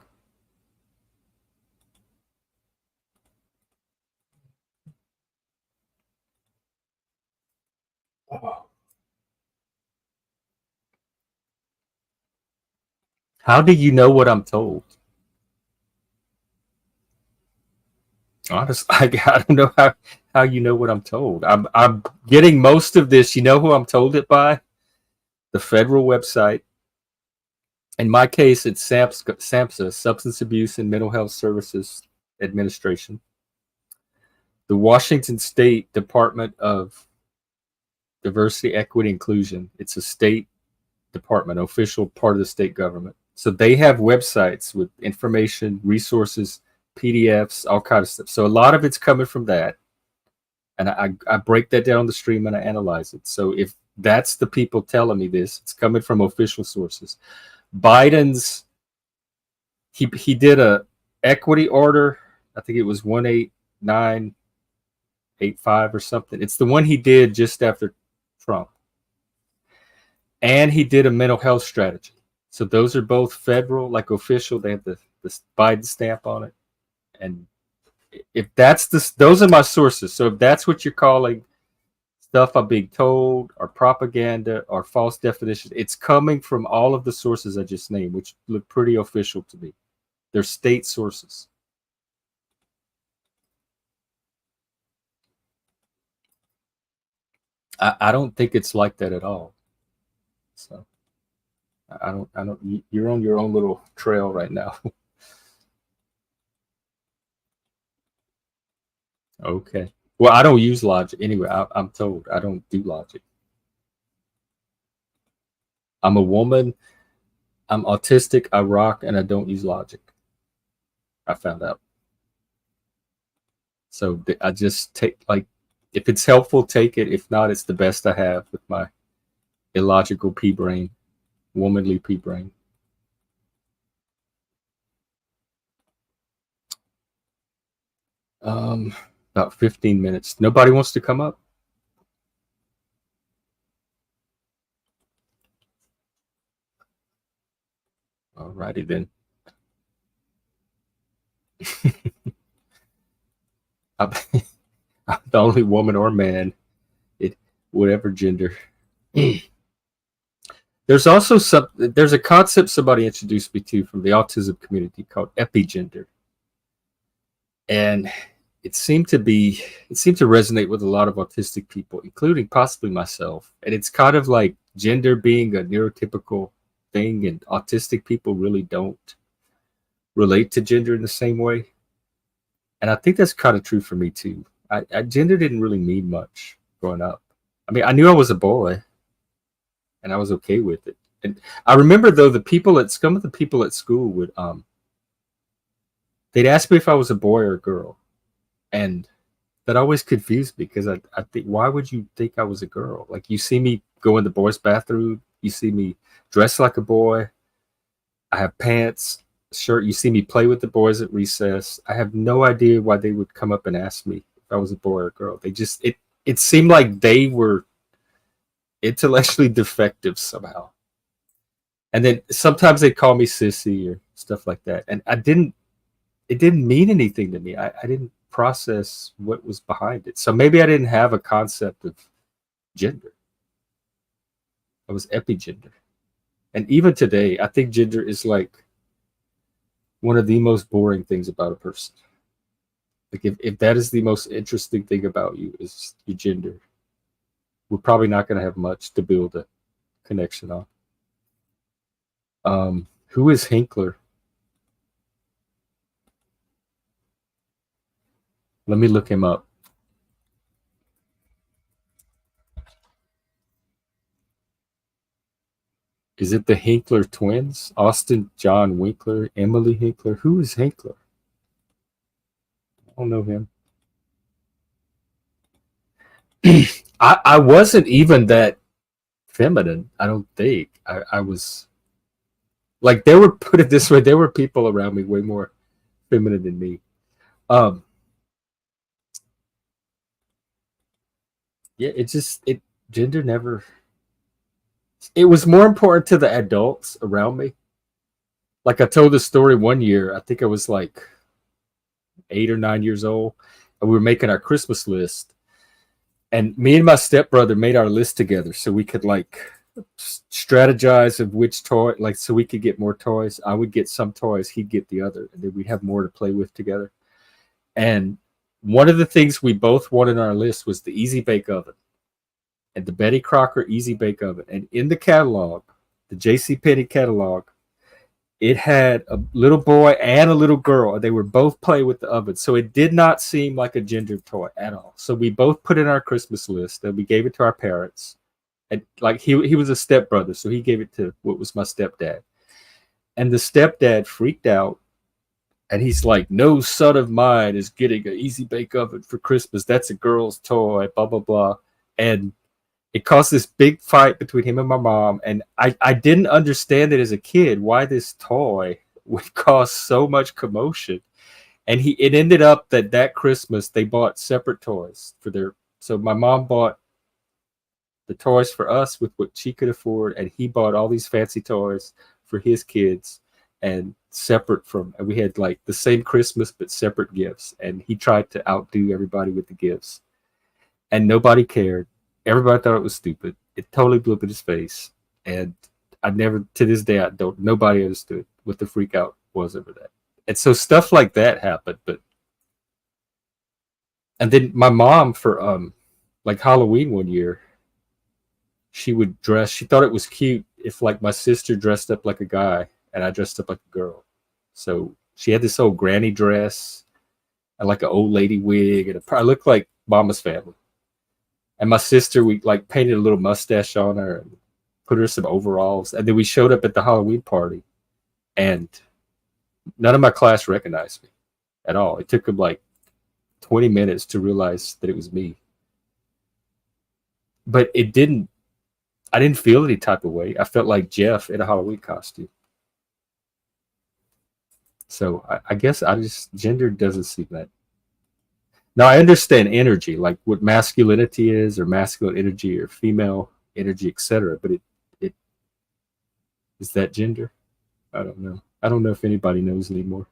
How do you know what I'm told? Honestly, I don't know how you know what I'm told. I'm getting most of this. You know who I'm told it by? The federal website. In my case, it's SAMHSA, Substance Abuse and Mental Health Services Administration. The Washington State Department of Diversity, Equity, Inclusion. It's a state department, official part of the state government. So they have websites with information, resources, PDFs, all kinds of stuff. So a lot of it's coming from that. And I break that down on the stream and I analyze it. So if that's the people telling me this, it's coming from official sources. Biden's, he did a equity order. I think it was 18985 or something. It's the one he did just after Trump. And he did a mental health strategy. So those are both federal, like official. They have the Biden stamp on it. And if that's those are my sources. So if that's what you're calling stuff I'm being told or propaganda or false definitions, it's coming from all of the sources I just named, which look pretty official to me. They're state sources. I don't think it's like that at all. So I don't. You're on your own little trail right now. Okay. Well, I don't use logic anyway. I'm told I don't do logic. I'm a woman. I'm autistic. I rock, and I don't use logic. I found out. So I just take if it's helpful, take it. If not, it's the best I have with my illogical pea brain, womanly pea brain. About 15 minutes. Nobody wants to come up? Alrighty then. I'm the only woman or man, whatever gender. There's also there's a concept somebody introduced me to from the autism community called epigender. And it seemed to resonate with a lot of autistic people, including possibly myself. And it's kind of like gender being a neurotypical thing, and autistic people really don't relate to gender in the same way. And I think that's kind of true for me too. Gender didn't really mean much growing up. I mean, I knew I was a boy, and I was okay with it. And I remember though some of the people at school would they'd ask me if I was a boy or a girl, and that always confused me because I think, why would you think I was a girl? Like, you see me go in the boys' bathroom, you see me dress like a boy, I have pants, shirt, you see me play with the boys at recess. I have no idea why they would come up and ask me if I was a boy or a girl. They just it seemed like they were intellectually defective somehow. And then sometimes they'd call me sissy or stuff like that. And it didn't mean anything to me. I didn't process what was behind it. So maybe I didn't have a concept of gender. I was epigender. And even today, I think gender is like one of the most boring things about a person. Like, if that is the most interesting thing about you is your gender, we're probably not going to have much to build a connection on. Who is Hinkler? Let me look him up. Is it the Hinkler twins? Austin John Winkler, Emily Hinkler. Who is Hinkler? I don't know him. I wasn't even that feminine, I don't think. I was like, there were, put it this way, there were people around me way more feminine than me. Um yeah, it gender never, it was more important to the adults around me. Like I told this story one year, I think I was like 8 or 9 years old, and we were making our Christmas list. And me and my stepbrother made our list together so we could like strategize of which toy, like so we could get more toys. I would get some toys, he'd get the other, and then we'd have more to play with together. And one of the things we both wanted on our list was the Easy Bake Oven and the Betty Crocker Easy Bake Oven. And in the catalog, the JCPenney catalog, it had a little boy and a little girl, and they were both playing with the oven. So it did not seem like a gender toy at all. So we both put in our Christmas list, and we gave it to our parents. And like he was a stepbrother, so he gave it to what was my stepdad. And the stepdad freaked out, and he's like, "No son of mine is getting an Easy Bake Oven for Christmas. That's a girl's toy." Blah blah blah. And it caused this big fight between him and my mom. And I didn't understand it as a kid, why this toy would cause so much commotion. And it ended up that Christmas they bought separate toys for their, so my mom bought the toys for us with what she could afford, and he bought all these fancy toys for his kids, and separate from, and we had like the same Christmas but separate gifts. And he tried to outdo everybody with the gifts, and nobody cared. Everybody thought it was stupid. It totally blew up in his face. And I never, to this day, nobody understood what the freak out was over that. And so stuff like that happened. And then my mom, for like Halloween one year, she would dress, she thought it was cute if like my sister dressed up like a guy and I dressed up like a girl. So she had this old granny dress and like an old lady wig, and I looked like Mama's Family. And my sister, we like painted a little mustache on her and put her some overalls. And then we showed up at the Halloween party, and none of my class recognized me at all. It took them like 20 minutes to realize that it was me. But I didn't feel any type of way. I felt like Jeff in a Halloween costume. So I guess gender doesn't seem that. Now I understand energy, like what masculinity is, or masculine energy, or female energy, etc. But it is that gender? I don't know. I don't know if anybody knows anymore.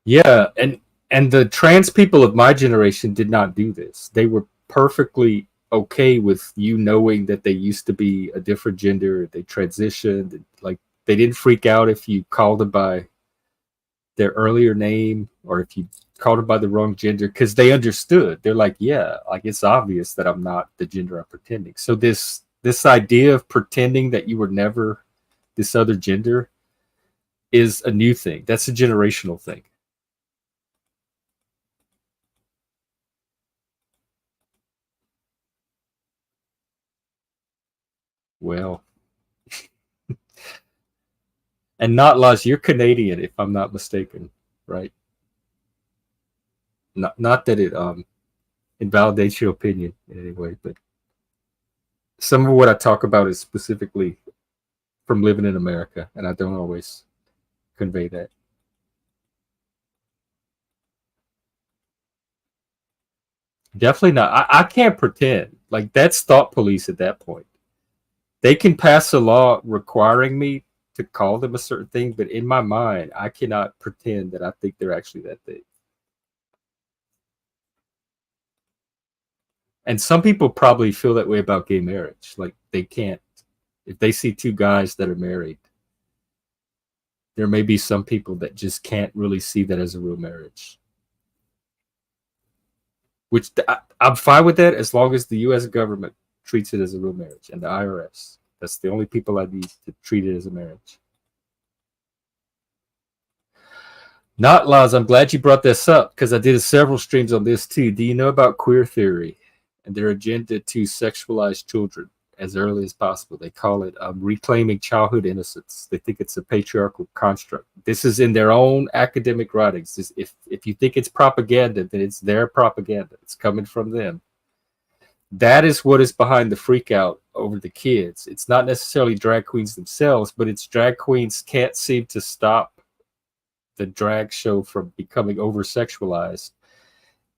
Yeah, and the trans people of my generation did not do this. They were perfectly okay with you knowing that they used to be a different gender. They transitioned. Like they didn't freak out if you called them by their earlier name, or if you called them by the wrong gender, because they understood. They're like, yeah, like it's obvious that I'm not the gender I'm pretending. So this idea of pretending that you were never this other gender is a new thing. That's a generational thing. Well, and not Laz, you're Canadian, if I'm not mistaken, right? Not that it invalidates your opinion in any way, but some of what I talk about is specifically from living in America, and I don't always convey that. Definitely not. I can't pretend. Like that's thought police at that point. They can pass a law requiring me to call them a certain thing, but in my mind, I cannot pretend that I think they're actually that thing. And some people probably feel that way about gay marriage. Like they can't, if they see two guys that are married, there may be some people that just can't really see that as a real marriage. Which I'm fine with that as long as the U.S. government treats it as a real marriage, and the IRS. That's the only people I need to treat it as a marriage. Not Laws. I'm glad you brought this up because I did several streams on this too. Do you know about queer theory and their agenda to sexualize children as early as possible? They call it reclaiming childhood innocence. They think it's a patriarchal construct. This is in their own academic writings. If you think it's propaganda, then it's their propaganda. It's coming from them. That is what is behind the freak out over the kids. It's not necessarily drag queens themselves, but it's drag queens can't seem to stop the drag show from becoming over sexualized.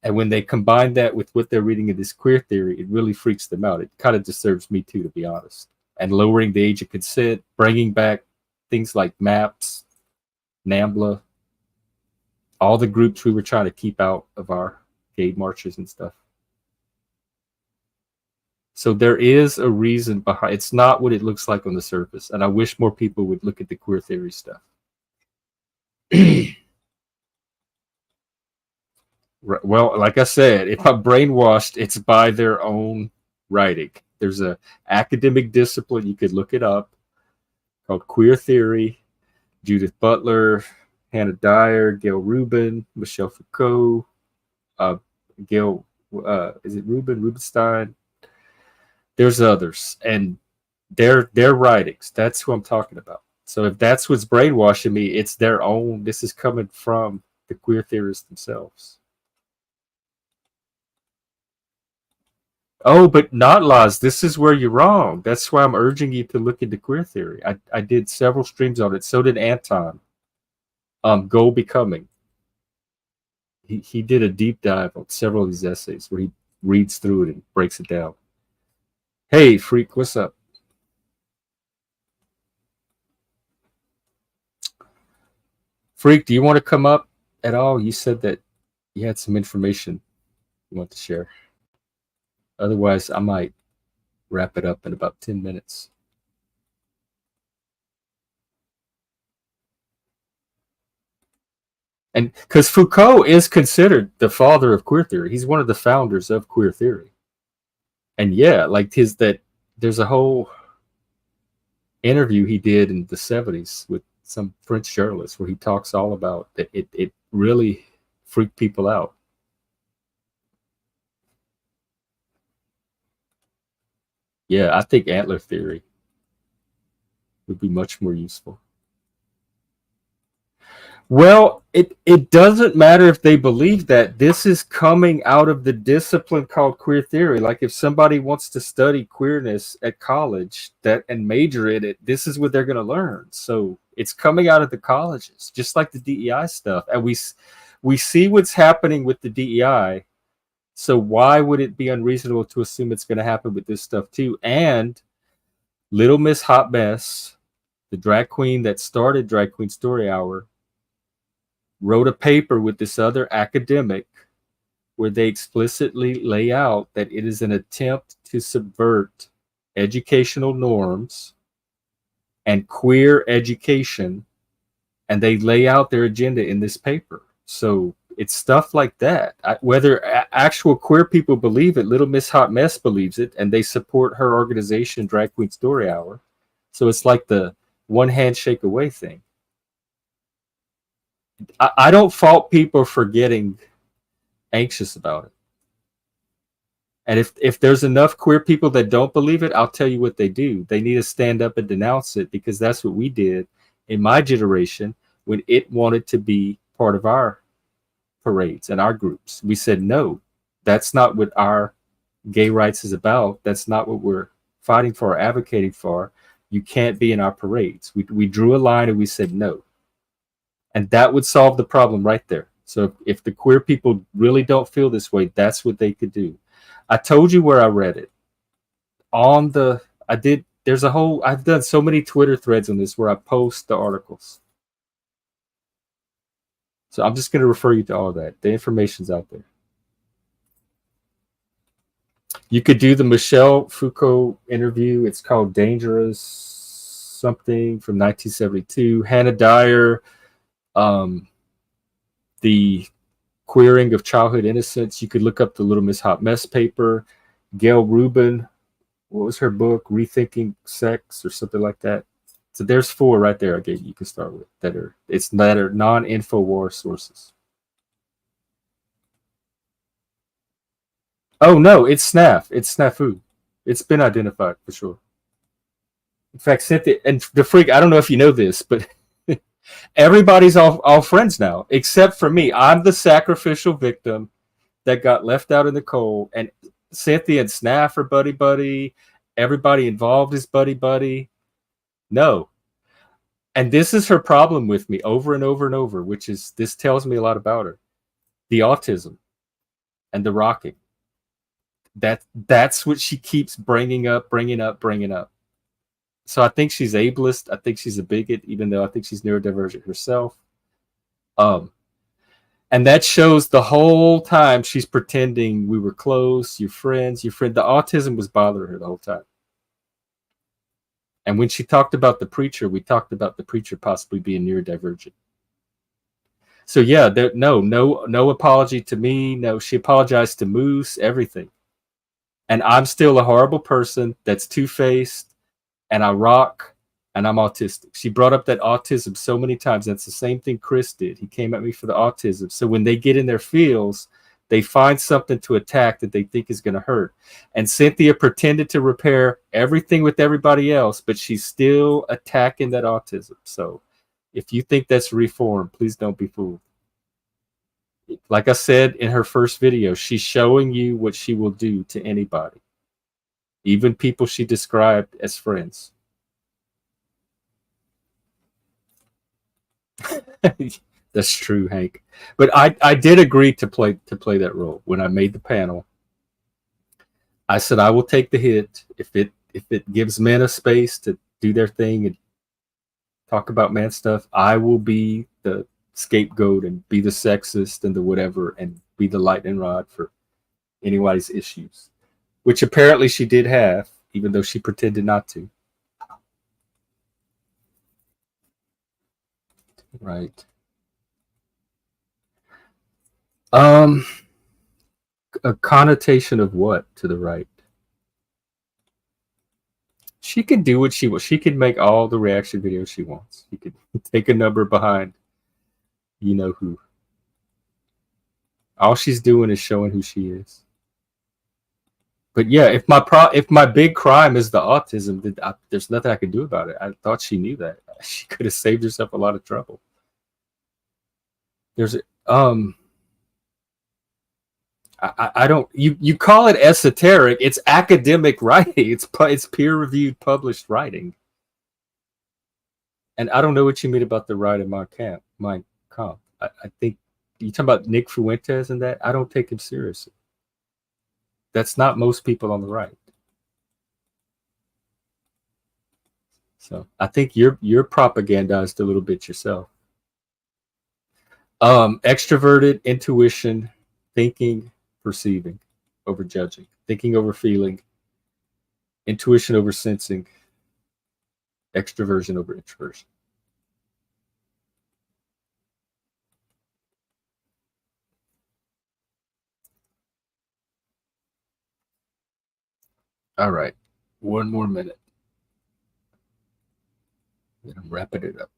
And when they combine that with what they're reading in this queer theory, it really freaks them out. It kind of disturbs me too, to be honest. And lowering the age of consent, bringing back things like MAPS, NAMBLA, all the groups we were trying to keep out of our gay marches and stuff. So there is a reason behind. It's not what it looks like on the surface. And I wish more people would look at the queer theory stuff. Well, like I said, if I'm brainwashed, it's by their own writing. There's a academic discipline, you could look it up, called queer theory. Judith Butler, Hannah Dyer, Gail Rubin, Michelle Foucault, Gail, is it Rubenstein? There's others, and their writings. That's who I'm talking about. So if that's what's brainwashing me, it's their own. This is coming from the queer theorists themselves. Oh, but not Laws. This is where you're wrong. That's why I'm urging you to look into queer theory. I did several streams on it. So did Anton. Goal Becoming. He did a deep dive on several of these essays where he reads through it and breaks it down. Hey, Freak, what's up? Freak, do you want to come up at all? You said that you had some information you want to share. Otherwise, I might wrap it up in about 10 minutes. And because Foucault is considered the father of queer theory, he's one of the founders of queer theory. And yeah, like there's a whole interview he did in the 70s with some French journalist where he talks all about that. It really freaked people out. Yeah, I think antler theory would be much more useful. Well, it doesn't matter if they believe that. This is coming out of the discipline called queer theory. Like if somebody wants to study queerness at college and major in it, this is what they're going to learn. So it's coming out of the colleges, just like the DEI stuff. And we see what's happening with the DEI. So why would it be unreasonable to assume it's going to happen with this stuff too? And Little Miss Hot Mess, the drag queen that started Drag Queen Story Hour, wrote a paper with this other academic where they explicitly lay out that it is an attempt to subvert educational norms and queer education, and they lay out their agenda in this paper. So it's stuff like that. Whether actual queer people believe it, Little Miss Hot Mess believes it, and they support her organization, Drag Queen Story Hour. So it's like the one handshake away thing. I don't fault people for getting anxious about it. And if there's enough queer people that don't believe it, I'll tell you what they do. They need to stand up and denounce it, because that's what we did in my generation when it wanted to be part of our parades and our groups. We said, no, that's not what our gay rights is about. That's not what we're fighting for or advocating for. You can't be in our parades. We drew a line and we said no. And that would solve the problem right there. So if the queer people really don't feel this way, that's what they could do. I told you where I read it. I've done so many Twitter threads on this where I post the articles. So I'm just going to refer you to all of that. The information's out there. You could do the Michelle Foucault interview. It's called Dangerous something from 1972. Hannah Dyer, the queering of childhood innocence. You could look up the Little Miss Hot Mess paper. Gail Rubin, what was her book? Rethinking Sex or something like that. So there's 4 right there I gave you can start with that are non-InfoWars sources. Oh no, it's SNAF. It's snafu. It's been identified for sure. In fact, Cynthia and the freak, I don't know if you know this, but everybody's all friends now, except for me. I'm the sacrificial victim that got left out in the cold, and Cynthia and Snaf are buddy buddy. Everybody involved is buddy buddy. No. And this is her problem with me over and over and over, which is this tells me a lot about her. The autism and the rocking. That's what she keeps bringing up. So I think she's ableist. I think she's a bigot, even though I think she's neurodivergent herself. And that shows the whole time she's pretending we were close, your friend. The autism was bothering her the whole time. And when she talked about the preacher, we talked about the preacher possibly being neurodivergent. So yeah, no apology to me. No, she apologized to Moose, everything. And I'm still a horrible person that's two-faced, and I rock, and I'm autistic. She brought up that autism so many times. That's the same thing Chris did. He came at me for the autism. So when they get in their feels, they find something to attack that they think is going to hurt. And Cynthia pretended to repair everything with everybody else, but she's still attacking that autism. So if you think that's reform, please don't be fooled. Like I said in her first video, she's showing you what she will do to anybody, even people she described as friends. That's true, Hank. But I did agree to play that role when I made the panel. I said I will take the hit if it gives men a space to do their thing and talk about man stuff. I will be the scapegoat and be the sexist and the whatever and be the lightning rod for anybody's issues, which apparently she did have, even though she pretended not to. Right. A connotation of what to the right? She can do what she wants. She can make all the reaction videos she wants. She could take a number behind you know who. All she's doing is showing who she is. But yeah, if my big crime is the autism, there's nothing I can do about it. I thought she knew that. She could have saved herself a lot of trouble. There's I don't you call it esoteric. It's academic writing. It's peer reviewed published writing. And I don't know what you mean about the right in my camp. I think you talking about Nick Fuentes and that. I don't take him seriously. That's not most people on the right. So I think you're propagandized a little bit yourself. Extroverted, intuition, thinking, perceiving over judging, thinking over feeling, intuition over sensing, extroversion over introversion. All right, one more minute. Then I'm wrapping it up.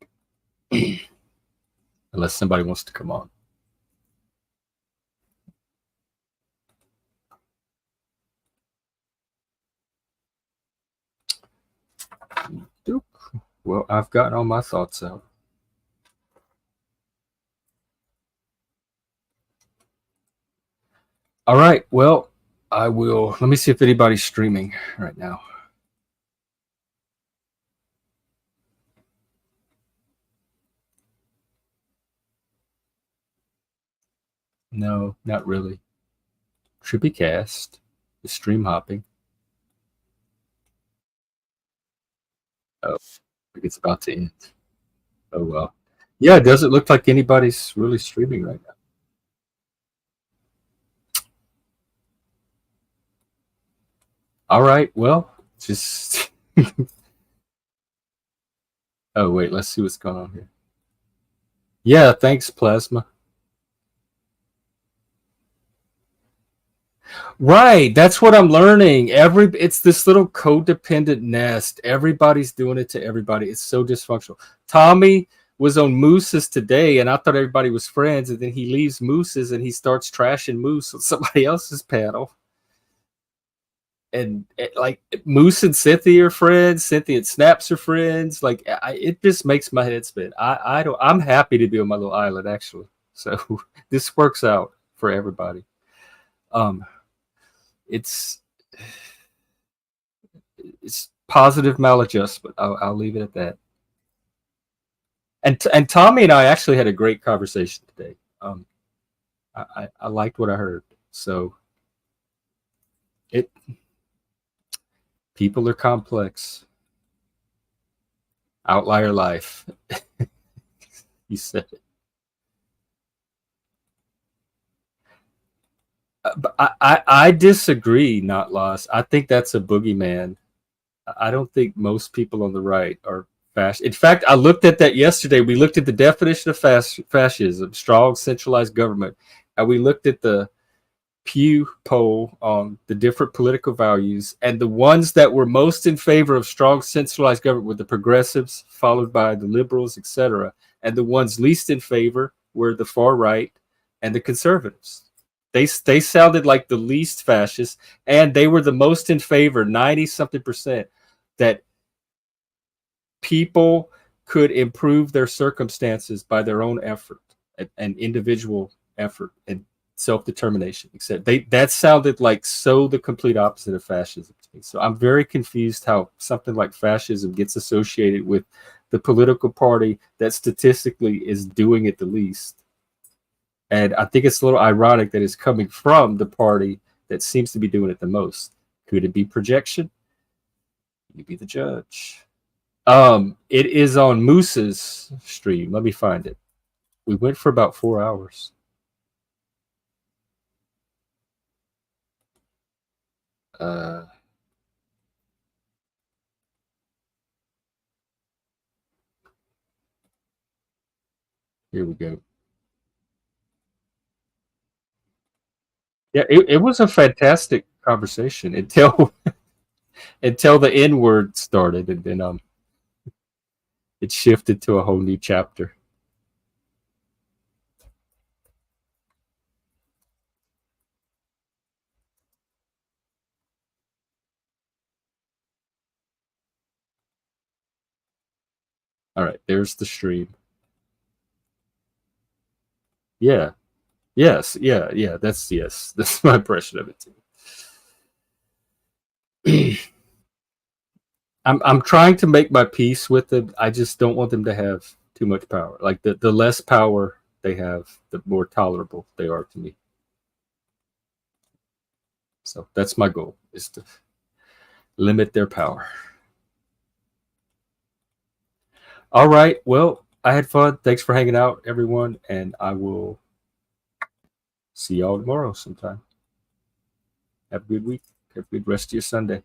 Unless somebody wants to come on. Well, I've gotten all my thoughts out. All right, well, I will. Let me see if anybody's streaming right now. No, not really. Trippycast is stream hopping. Oh, I think it's about to end. Oh well. Yeah, it doesn't look like anybody's really streaming right now. All right, well, just oh wait, let's see what's going on here. Yeah, thanks, Plasma. Right. That's what I'm learning. It's this little codependent nest. Everybody's doing it to everybody. It's so dysfunctional. Tommy was on Moose's today, and I thought everybody was friends, and then he leaves Moose's and he starts trashing Moose on somebody else's panel. And like Moose and Cynthia are friends. Cynthia and Snaps are friends. Like it just makes my head spin. I'm happy to be on my little island actually. So this works out for everybody. It's positive maladjustment. I'll leave it at that. And Tommy and I actually had a great conversation today. I liked what I heard. So people are complex. Outlier life. You said it. But I disagree, not lost. I think that's a boogeyman. I don't think most people on the right are fascist. In fact, I looked at that yesterday. We looked at the definition of fascism, strong centralized government, and we looked at the Pew poll on the different political values, and the ones that were most in favor of strong centralized government were the progressives, followed by the liberals, etc. And the ones least in favor were the far right and the conservatives. They sounded like the least fascist, and they were the most in favor, 90-something%, that people could improve their circumstances by their own effort and individual effort and self-determination, except that sounded like so the complete opposite of fascism to me. So I'm very confused how something like fascism gets associated with the political party that statistically is doing it the least. And I think it's a little ironic that it's coming from the party that seems to be doing it the most. Could it be projection? You be the judge. It is on Moose's stream. Let me find it. We went for about 4 hours. Here we go. Yeah, it was a fantastic conversation until until the N word started, and then it shifted to a whole new chapter. All right, there's the stream. Yeah. Yes. Yeah. Yeah. That's yes. That's my impression of it too. I'm trying to make my peace with them. I just don't want them to have too much power. Like the less power they have, the more tolerable they are to me. So that's my goal, is to limit their power. All right. Well, I had fun. Thanks for hanging out, everyone, and I will see y'all tomorrow sometime. Have a good week. Have a good rest of your Sunday.